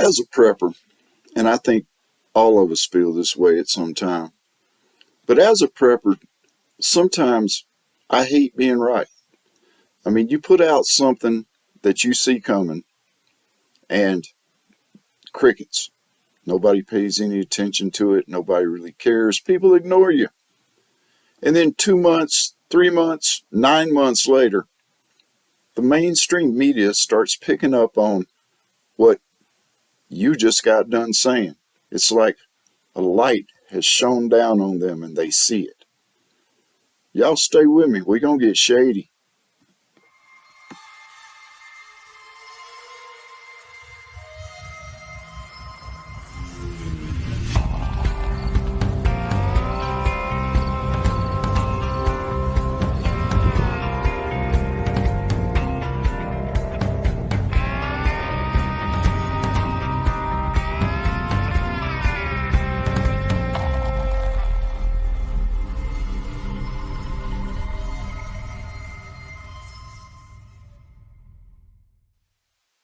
As a prepper, and I think all of us feel this way at some time, but as a prepper, sometimes I hate being right. I mean, you put out something that you see coming and crickets. Nobody pays any attention to it. Nobody really cares. People ignore you. And then 2 months, 3 months, 9 months later, the mainstream media starts picking up on what you just got done saying. It's like a light has shone down on them and they see it. Y'all stay with me. We're going to get shady.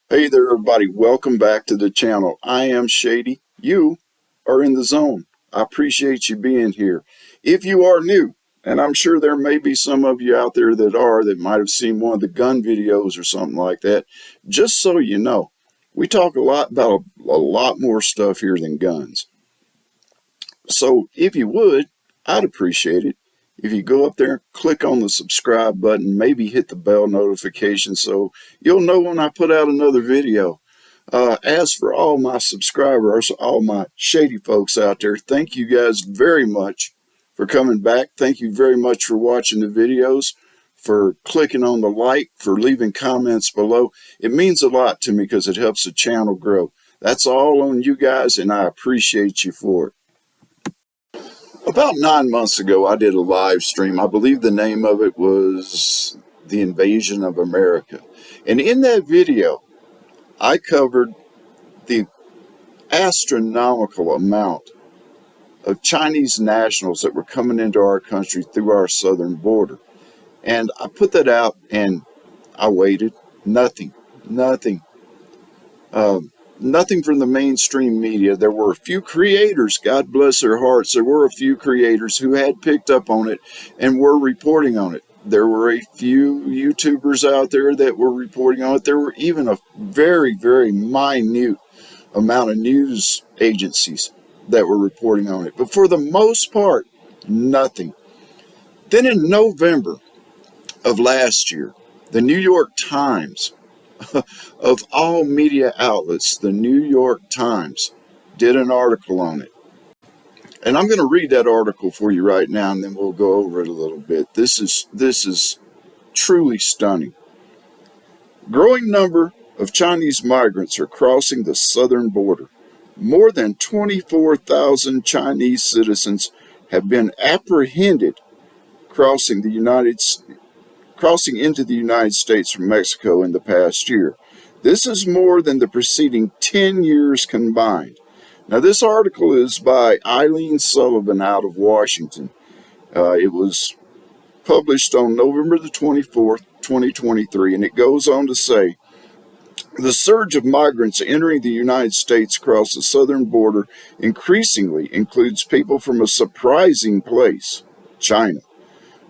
Hey there, everybody. Welcome back to the channel. I am Shady. You are in the zone. I appreciate you being here. If you are new, and I'm sure there may be some of you out there that might have seen one of the gun videos or something like that, just so you know, we talk a lot about a lot more stuff here than guns. So if you would, I'd appreciate it if you go up there, click on the subscribe button, maybe hit the bell notification so you'll know when I put out another video. As for all my subscribers, all my shady folks out there, thank you guys very much for coming back. Thank you very much for watching the videos, for clicking on the like, for leaving comments below. It means a lot to me because it helps the channel grow. That's all on you guys, and I appreciate you for it. About 9 months ago, I did a live stream. I believe the name of it was The Invasion of America. And in that video, I covered the astronomical amount of Chinese nationals that were coming into our country through our southern border. And I put that out and I waited. Nothing. Nothing from the mainstream media. There were a few creators, God bless their hearts, there were a few creators who had picked up on it and were reporting on it. There were a few YouTubers out there that were reporting on it. There were even a very, very minute amount of news agencies that were reporting on it. But for the most part, nothing. Then in November of last year, the New York Times, of all media outlets, the New York Times did an article on it. And I'm going to read that article for you right now, and then we'll go over it a little bit. This is truly stunning. Growing number of Chinese migrants are crossing the southern border. More than 24,000 Chinese citizens have been apprehended crossing into the United States from Mexico in the past year. This is more than the preceding 10 years combined. Now, this article is by Eileen Sullivan out of Washington. It was published on November the 24th, 2023, and it goes on to say, the surge of migrants entering the United States across the southern border increasingly includes people from a surprising place, China.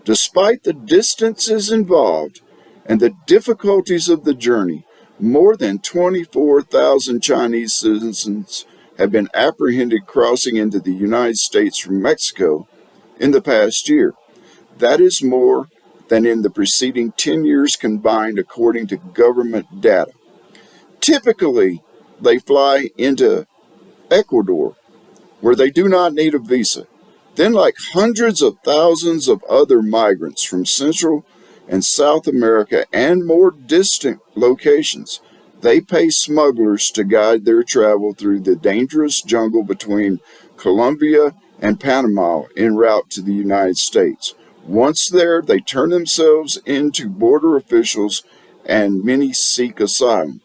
Despite the distances involved and the difficulties of the journey, more than 24,000 Chinese citizens have been apprehended crossing into the United States from Mexico in the past year. That is more than in the preceding 10 years combined, according to government data. Typically, they fly into Ecuador, where they do not need a visa. Then, like hundreds of thousands of other migrants from Central and South America and more distant locations, they pay smugglers to guide their travel through the dangerous jungle between Colombia and Panama en route to the United States. Once there, they turn themselves into border officials and many seek asylum.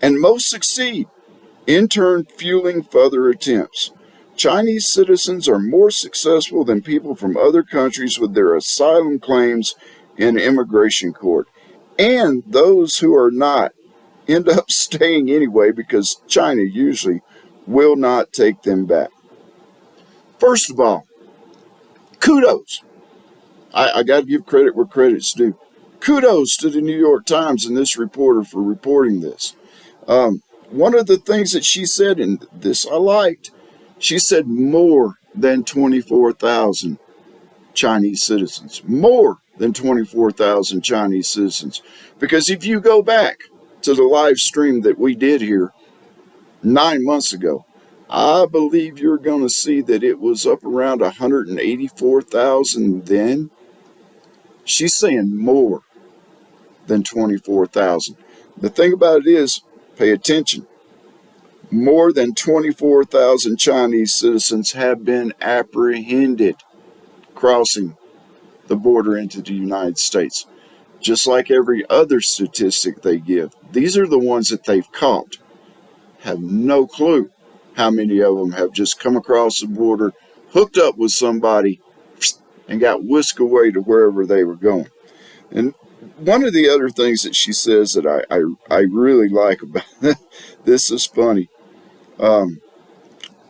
And most succeed, in turn fueling further attempts. Chinese citizens are more successful than people from other countries with their asylum claims in immigration court. And those who are not end up staying anyway because China usually will not take them back. First of all, kudos. I got to give credit where credit's due. Kudos to the New York Times and this reporter for reporting this. One of the things that she said, and this I liked, she said more than 24,000 Chinese citizens. More than 24,000 Chinese citizens. Because if you go back to the live stream that we did here 9 months ago, I believe you're going to see that it was up around 184,000 then. She's saying more than 24,000. The thing about it is, pay attention. More than 24,000 Chinese citizens have been apprehended crossing the border into the United States. Just like every other statistic they give, these are the ones that they've caught. Have no clue how many of them have just come across the border, hooked up with somebody, and got whisked away to wherever they were going. And one of the other things that she says that I really like about this is funny.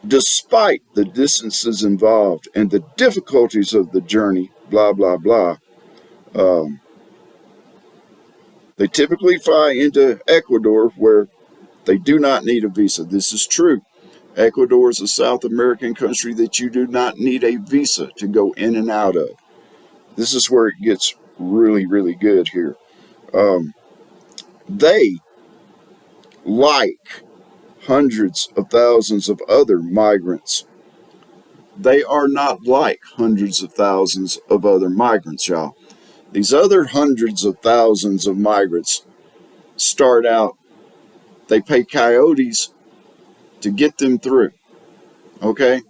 Despite the distances involved and the difficulties of the journey, blah, blah, blah, they typically fly into Ecuador where they do not need a visa. This is true. Ecuador is a South American country that you do not need a visa to go in and out of. This is where it gets really, really good here. They, like hundreds of thousands of other migrants, they are not like hundreds of thousands of other migrants, y'all. These other hundreds of thousands of migrants start out, they pay coyotes to get them through. Okay?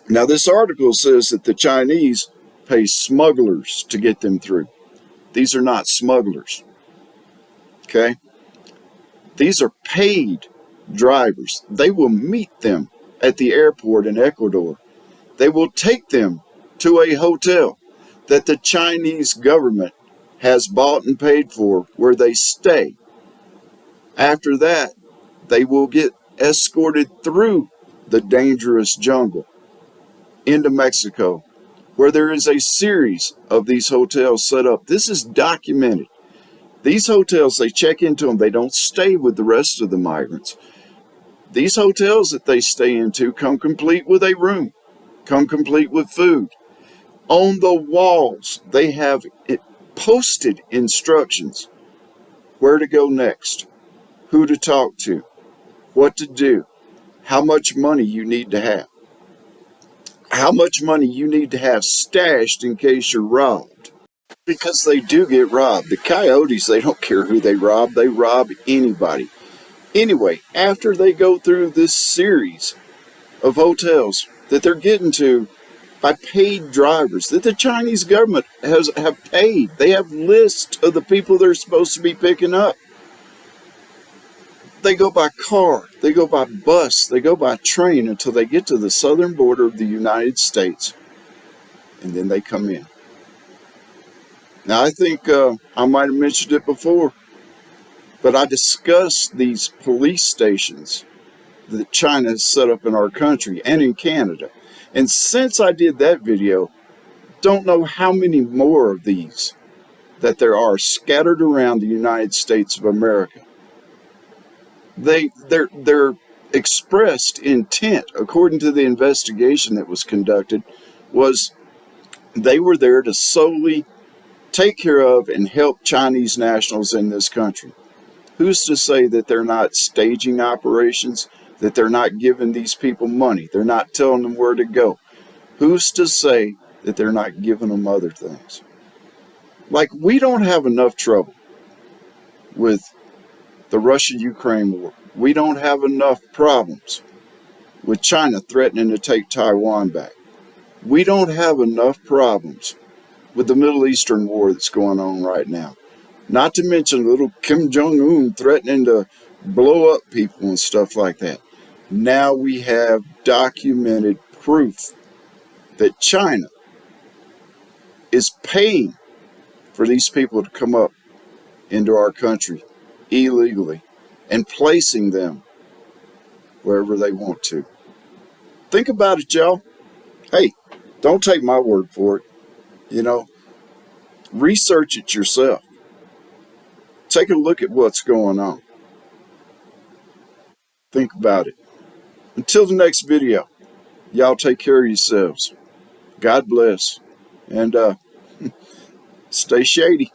Now, this article says that the Chinese pay smugglers to get them through. These are not smugglers. Okay? These are paid drivers. They will meet them at the airport in Ecuador. They will take them to a hotel that the Chinese government has bought and paid for where they stay. After that, they will get escorted through the dangerous jungle into Mexico, where there is a series of these hotels set up. This is documented. These hotels, they check into them. They don't stay with the rest of the migrants. These hotels that they stay into come complete with a room, come complete with food. On the walls, they have posted instructions where to go next, who to talk to, what to do, how much money you need to have, how much money you need to have stashed in case you're robbed. Because they do get robbed. The coyotes, they don't care who they rob anybody. Anyway, after they go through this series of hotels that they're getting to by paid drivers that the Chinese government have paid. They have lists of the people they're supposed to be picking up. They go by car, they go by bus, they go by train until they get to the southern border of the United States. And then they come in. Now, I think I might have mentioned it before, but I discussed these police stations that China has set up in our country and in Canada. And since I did that video, don't know how many more of these that there are scattered around the United States of America. Their expressed intent, according to the investigation that was conducted, was they were there to solely take care of and help Chinese nationals in this country. Who's to say that they're not staging operations, that they're not giving these people money, they're not telling them where to go? Who's to say that they're not giving them other things? Like, we don't have enough trouble with the Russia-Ukraine war. We don't have enough problems with China threatening to take Taiwan back. We don't have enough problems with the Middle Eastern war that's going on right now. Not to mention little Kim Jong-un threatening to blow up people and stuff like that. Now we have documented proof that China is paying for these people to come up into our country illegally and placing them wherever they want to. Think about it, y'all. Hey, don't take my word for it. You know, research it yourself. Take a look at what's going on. Think about it. Until the next video, y'all take care of yourselves. God bless. And stay shady.